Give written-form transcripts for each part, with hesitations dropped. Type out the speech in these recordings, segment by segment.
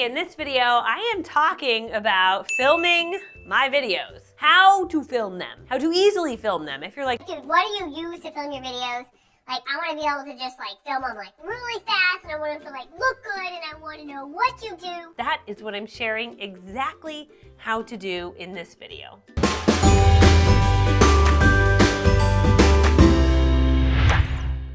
in this video, I am talking about filming my videos. How to film them, how to easily film them. If you're like, dude, what do you use to film your videos? Like, I want to be able to just like film them like really fast, and I want them to like look good, and I want to know what you do. That is what I'm sharing exactly how to do in this video.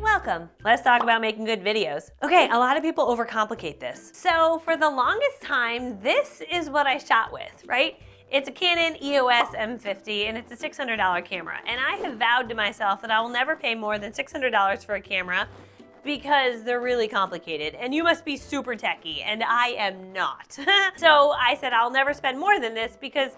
Welcome. Let's talk about making good videos. Okay, a lot of people overcomplicate this. So for the longest time, this is what I shot with, right? It's a Canon EOS M50 and it's a $600 camera. And I have vowed to myself that I will never pay more than $600 for a camera because they're really complicated and you must be super techie, and I am not. So I said I'll never spend more than this because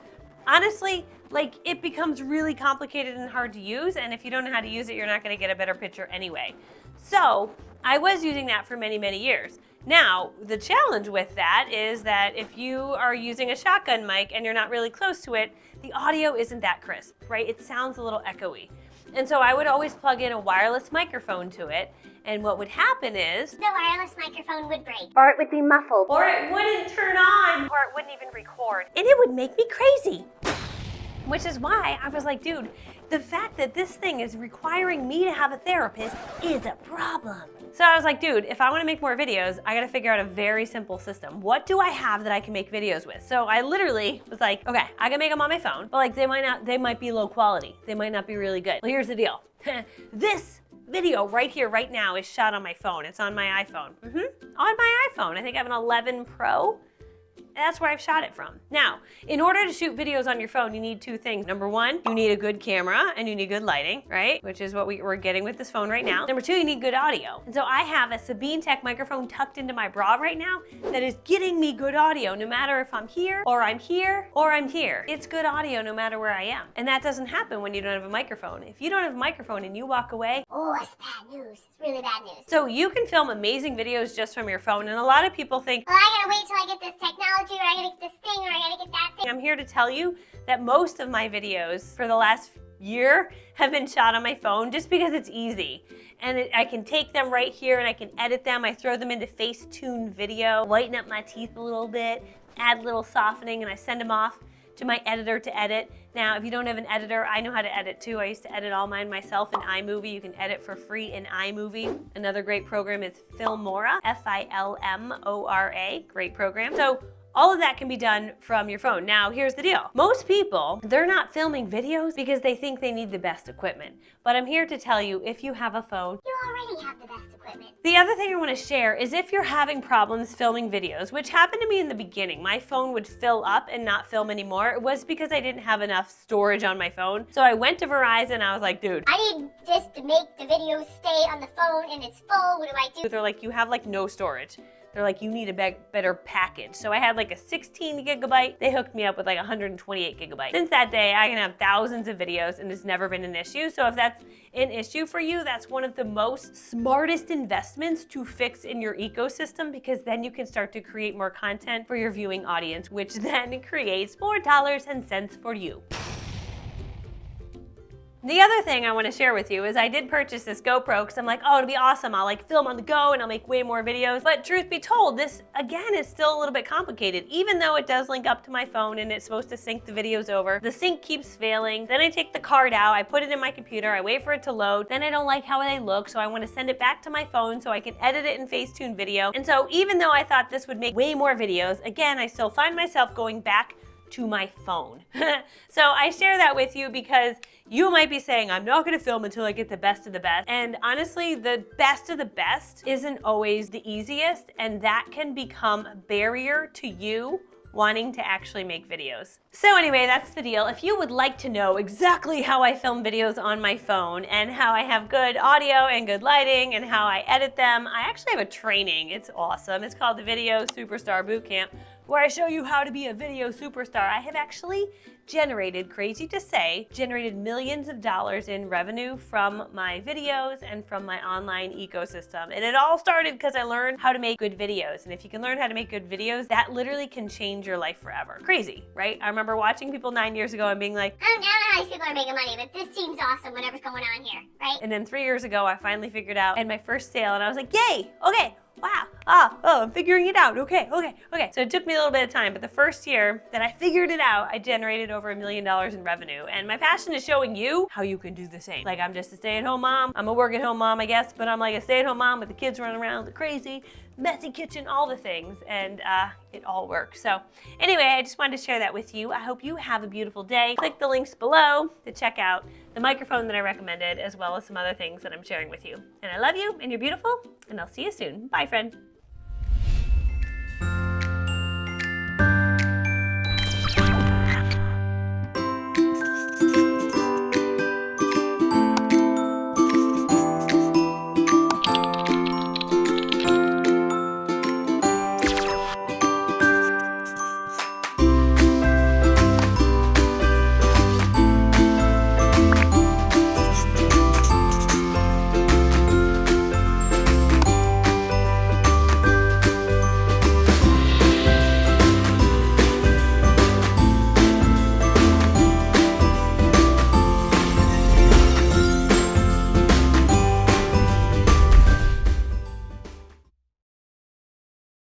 honestly, like, it becomes really complicated and hard to use, and if you don't know how to use it, you're not gonna get a better picture anyway. So I was using that for many, many years. Now, the challenge with that is that if you are using a shotgun mic and you're not really close to it, the audio isn't that crisp, right? It sounds a little echoey. And so I would always plug in a wireless microphone to it, and what would happen is the wireless microphone would break, or it would be muffled, or it wouldn't turn on, or it wouldn't even record, and it would make me crazy. Which is why I was like, dude, the fact that this thing is requiring me to have a therapist is a problem. So I was like, dude, if I want to make more videos, I got to figure out a very simple system. What do I have that I can make videos with? So I literally was like, okay, I can make them on my phone, but like they might be low quality. They might not be really good. Well, here's the deal. This video right here, right now is shot on my phone. It's on my iPhone. On my iPhone. I think I have an 11 Pro. That's where I've shot it from. Now, in order to shoot videos on your phone, you need two things. Number one, you need a good camera and you need good lighting, right? Which is what we're getting with this phone right now. Number two, you need good audio. And so I have a Sabine Tech microphone tucked into my bra right now that is getting me good audio no matter if I'm here or I'm here or I'm here. It's good audio no matter where I am. And that doesn't happen when you don't have a microphone. If you don't have a microphone and you walk away, oh, it's bad news. It's really bad news. So you can film amazing videos just from your phone, and a lot of people think, well, I gotta wait till I get this technology, or I gotta get this thing, or I gotta get that thing. I'm here to tell you that most of my videos for the last year have been shot on my phone just because it's easy. And I can take them right here and I can edit them. I throw them into Facetune video, lighten up my teeth a little bit, add a little softening, and I send them off to my editor to edit. Now, if you don't have an editor, I know how to edit too. I used to edit all mine myself in iMovie. You can edit for free in iMovie. Another great program is Filmora, Filmora, great program. So all of that can be done from your phone. Now, here's the deal. Most people, they're not filming videos because they think they need the best equipment. But I'm here to tell you, if you have a phone, you already have the best equipment. The other thing I want to share is if you're having problems filming videos, which happened to me in the beginning, my phone would fill up and not film anymore. It was because I didn't have enough storage on my phone. So I went to Verizon and I was like, dude, I need this to make the videos stay on the phone and it's full. What do I do? They're like, you have like no storage. They're like, you need a better package. So I had like a 16 gigabyte. They hooked me up with like 128 gigabytes. Since that day, I can have thousands of videos and it's never been an issue. So if that's an issue for you, that's one of the most smartest investments to fix in your ecosystem, because then you can start to create more content for your viewing audience, which then creates more dollars and cents for you. The other thing I want to share with you is I did purchase this GoPro because I'm like, oh, it'll be awesome. I'll like film on the go and I'll make way more videos. But truth be told, this again is still a little bit complicated. Even though it does link up to my phone and it's supposed to sync the videos over, the sync keeps failing. Then I take the card out, I put it in my computer, I wait for it to load. Then I don't like how they look, so I want to send it back to my phone so I can edit it in Facetune video. And so even though I thought this would make way more videos, again, I still find myself going back to my phone. So I share that with you because you might be saying, I'm not gonna film until I get the best of the best. And honestly, the best of the best isn't always the easiest, and that can become a barrier to you wanting to actually make videos. So anyway, that's the deal. If you would like to know exactly how I film videos on my phone and how I have good audio and good lighting and how I edit them, I actually have a training. It's awesome. It's called the Video Superstar Bootcamp, where I show you how to be a video superstar. I have actually generated, crazy to say, generated millions of dollars in revenue from my videos and from my online ecosystem. And it all started because I learned how to make good videos. And if you can learn how to make good videos, that literally can change your life forever. Crazy, right? I remember watching people 9 years ago and being like, I don't know how these people are making money, but this seems awesome, whatever's going on here, right? And then 3 years ago, I finally figured out, and my first sale, and I was like, yay, okay, wow, I'm figuring it out. Okay. So it took me a little bit of time, but the first year that I figured it out, I generated over $1 million in revenue. And my passion is showing you how you can do the same. Like, I'm just a stay-at-home mom. I'm a work-at-home mom, I guess, but I'm like a stay-at-home mom with the kids running around, the crazy, messy kitchen, all the things, and it all works. So anyway, I just wanted to share that with you. I hope you have a beautiful day. Click the links below to check out the microphone that I recommended, as well as some other things that I'm sharing with you. And I love you, and you're beautiful, and I'll see you soon. Bye, friend.